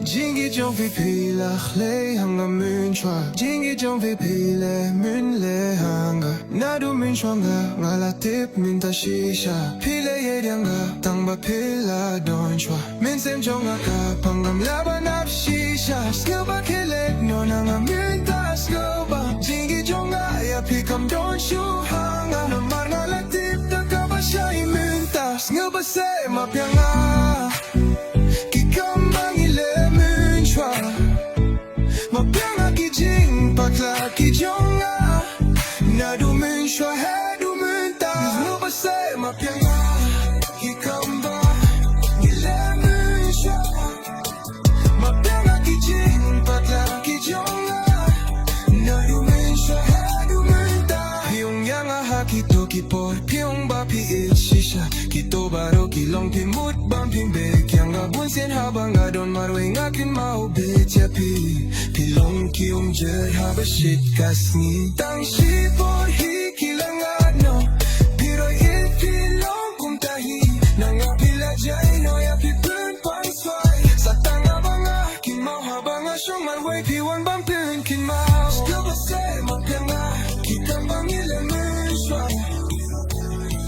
Jingy jong vi pila le hanga mun chwa Jingy jong vi pila mun le hanga Nadu mun chwanga ngala tip min ta shisha Pila ye dianga tangba pila don chwa Min sem jonga ka pangam laban ap shisha Skilba kile no nanga mun ta skilba Jingy jonga ya pikam don shu hanga No mar ngala tip ta kaba shai mun ta Skilba se ma pianga Kijonga na dumen shwa he dumen ta Nuba say ma pianga Kikamba Gilemen shwa Ma pianga kijing patla kijonga Na dumen shwa he dumen ta Pyong yanga ha kito kipor Pyong ba pi it shisha Kito baro kilong pi mut bam ping bek Yanga bunsen habanga don marwe ngakin mau bet ya pi Pilong kiong jer haba shit kasni Tang shi por hi kilangat no Pero il pilong kung tahi Nanga pila jay no ya pi pun pang sway Sa tanga banga kin mau habanga shong marway pi wan bang pun kin mau Skaba say magkanga kitang bang ilamen sway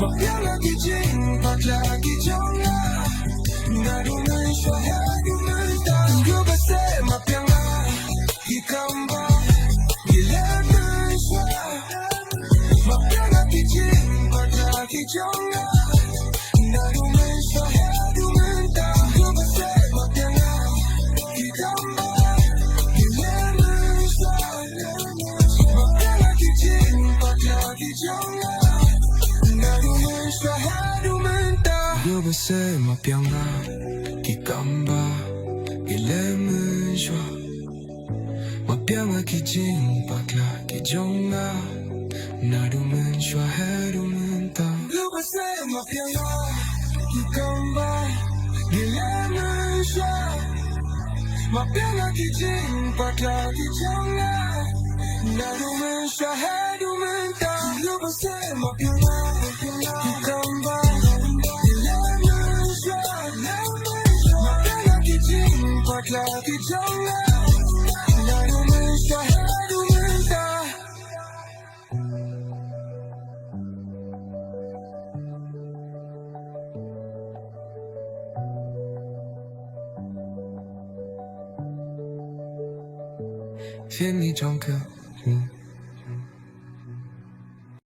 Magkanga kijing patla kijonga Nadumen sway hadumen ta Skaba say magkanga Kikamba Gilemen shwa Magkanga kijing patla kijonga Nadumen shwa hadumen ta Skaba say magkanga Kikamba Gilemen shwa Magkanga kijing patla kijonga Nadumen shwa hadumen ta Skaba say magkanga Kikamba Gilemen shwa Mapianga kijing bakla kijonga Nadumen shwa hedumen ta Luba say mapianga Kikamba Gilemen shwa Mapianga kijing bakla kijonga Nadumen shwa hedumen ta Luba say mapianga Kikamba Gilemen shwa Mapianga kijing bakla kijonga Phiền đi trong cửa